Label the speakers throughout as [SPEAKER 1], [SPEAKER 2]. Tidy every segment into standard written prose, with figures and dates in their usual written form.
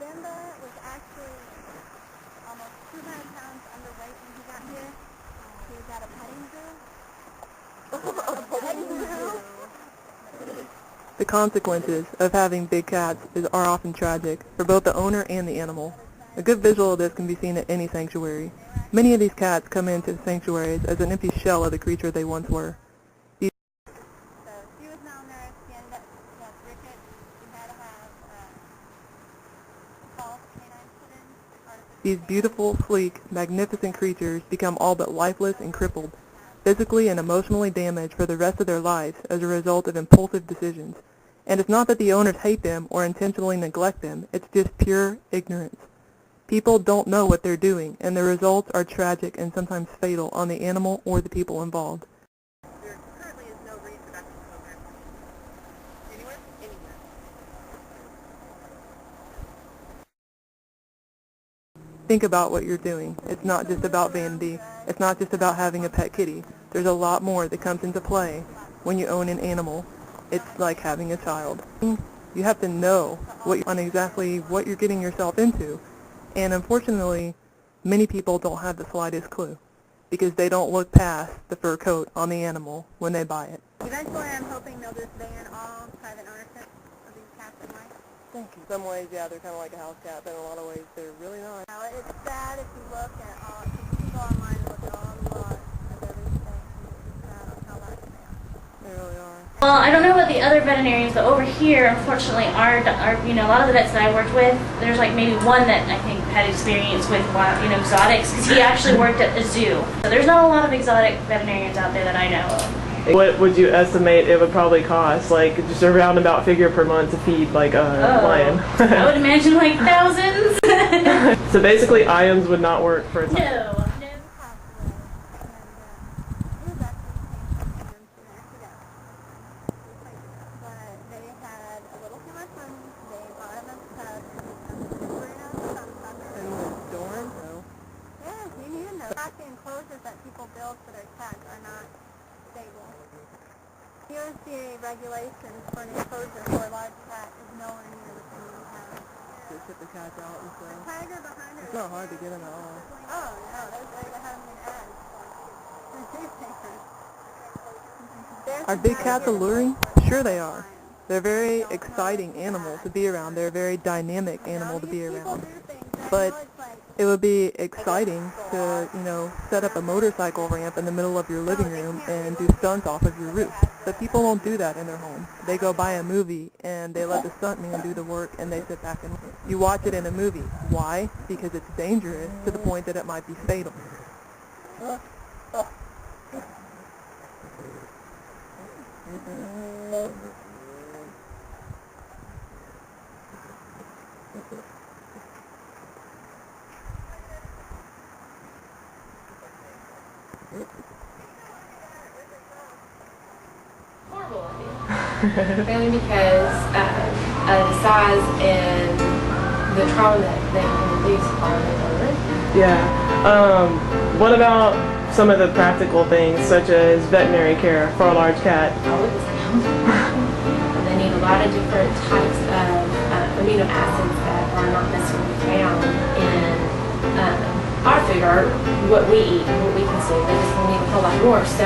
[SPEAKER 1] Panda was actually almost 200 pounds underweight when he got here. He was at a petting zoo.
[SPEAKER 2] The consequences of having big cats are often tragic for both the owner and the animal. A good visual of this can be seen at any sanctuary. Many of these cats come into sanctuaries as an empty shell of the creature they once were.
[SPEAKER 1] So she was malnourished. She ended up, she had rickets. She had to have false canines put in.
[SPEAKER 2] These beautiful, sleek, magnificent creatures become all but lifeless and crippled, physically and emotionally damaged for the rest of their lives as a result of impulsive decisions. And it's not that the owners hate them or intentionally neglect them, it's just pure ignorance. People don't know what they're doing, and the results are tragic and sometimes fatal on the animal or the people involved.
[SPEAKER 1] There currently is no reproduction program anywhere.
[SPEAKER 2] Think about what you're doing. It's not just about vanity. It's not just about having a pet kitty. There's a lot more that comes into play when you own an animal. It's like having a child. You have to know on exactly what you're getting yourself into. And unfortunately, many people don't have the slightest clue because they don't look past the fur coat on the animal when they buy it.
[SPEAKER 1] Eventually, I'm hoping they'll just ban all private ownership of these cats and mice.
[SPEAKER 2] Thank you. In some ways, yeah, they're kind of like a house cat, but in a lot of ways, they're really not.
[SPEAKER 1] Now, it's sad if you look at all, you can go online and look at all the laws of everything, and it's sad on how large they are.
[SPEAKER 2] They really are.
[SPEAKER 3] Well, I don't know about the other veterinarians, but over here, unfortunately, our a lot of the vets that I worked with, there's like maybe one that I think had experience with wild, exotics, because he actually worked at the zoo. So there's not a lot of exotic veterinarians out there that I know of.
[SPEAKER 4] What would you estimate it would probably cost, like just a roundabout figure per month to feed like a lion?
[SPEAKER 3] I would imagine like thousands.
[SPEAKER 4] So basically, IAMS would not work for a time.
[SPEAKER 3] No.
[SPEAKER 1] The enclosures that people build for their cats are not stable. USDA regulations for an enclosure for a large cat is nowhere near the thing we have.
[SPEAKER 2] Just put the cats out and stuff.
[SPEAKER 1] The tiger behind her.
[SPEAKER 2] It's not hard to get them at all.
[SPEAKER 1] Oh no, there's ready to have them in ads.
[SPEAKER 2] Are big cats alluring? Sure they are. They're a very exciting animal to be around. They're a very dynamic animal to be around. But it would be exciting to, set up a motorcycle ramp in the middle of your living room and do stunts off of your roof. But people don't do that in their home. They go buy a movie and they let the stuntman do the work and they sit back and you watch it in a movie. Why? Because it's dangerous to the point that it might be fatal.
[SPEAKER 5] Mainly because of the size and the trauma that they can induce on the owner.
[SPEAKER 4] Yeah. What about some of the practical things, such as veterinary care for a large cat?
[SPEAKER 5] All of them. They need a lot of different types of amino acids that are not necessarily found in our food or what we eat, what we consume. They just need a whole lot more. So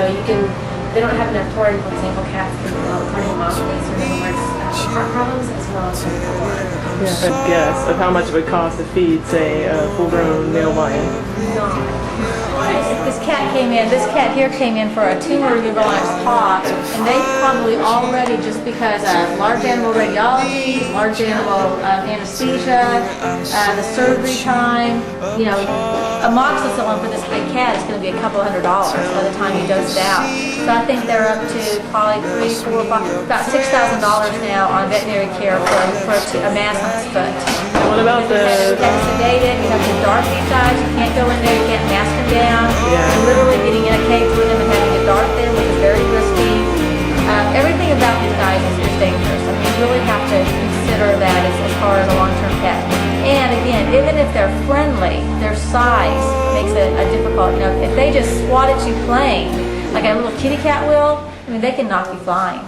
[SPEAKER 5] they don't have enough taurine, for example, cats can develop cardiomyopathy, or in other words, heart problems, as well as
[SPEAKER 4] A guess of how much it would cost to feed, say, a full-grown male lion.
[SPEAKER 6] This cat here came in for a tumor removal on its paw, and they probably already, just because of large animal radiology, large animal anesthesia, the surgery time, amoxicillin for this big cat is going to be a couple $100 by the time you dose it out. So I think they're up to probably about $6,000 now on veterinary care for a mass on its foot.
[SPEAKER 4] What about
[SPEAKER 6] You have to sedate it, you have to dark these guys, you can't go in there, you can't mask them down.
[SPEAKER 4] Yeah.
[SPEAKER 6] You're literally getting in a cage with them and having to dark them, which is very risky. Everything about these guys is dangerous. I mean, you really have to consider that as far as a long-term pet. And again, even if they're friendly, their size makes it difficult. If they just swat at you playing, like a little kitty cat will, I mean, they can knock you flying.